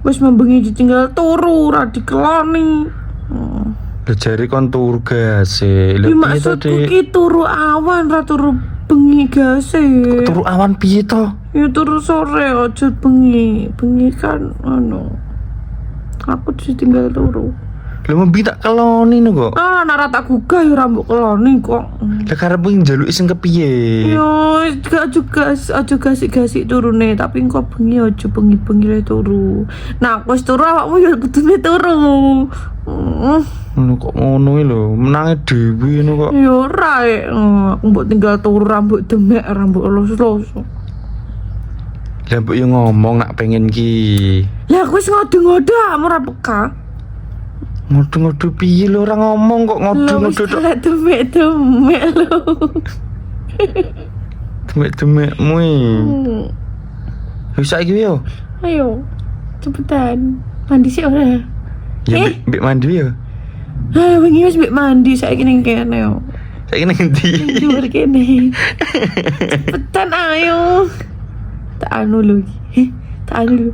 Wis membengi ditinggal turu ora dikeloni. Lah jare kon turu gas e. Lha Ya piye to, maksudku Dik? ki turu awan ra turu bengi gase. Turu awan piye to? Ya turu sore aja bengi. Bengi kan aku ditinggal turu. Lha membi tak keloni no kok. Nara tak gugah ya rambut keloni kok. Lah karepmu njaluk sing kepiye? Yo, gak juga aja gasik-gasik turune, tapi engko bengi aja bengi-bengi le turu. Nah, aku wis turu awakmu ya kudune turu. Ngono kok ngono lho, menange dhewe ngono kok. Ya ora aku mbok tinggal turu rambut demek, rambut los-los. Lah mbok yo ngomong nak pengen ki. Lah aku wis ngode-ngode ora peka. Ngodo-ngodo piye lho ora ngomong kok ngodo-ngodo tok. Lah demek-demek lho. Demek-demekmu iki. Wis saiki yo. Ayo, cepetan. Mandi sih ora. Ya mbek mandi yo. Wingi wis mbek mandi saiki ning kene yo. Saiki nang ndi? Luar kene. Cepetan ayo. Tak anu lho. Tak anu lho.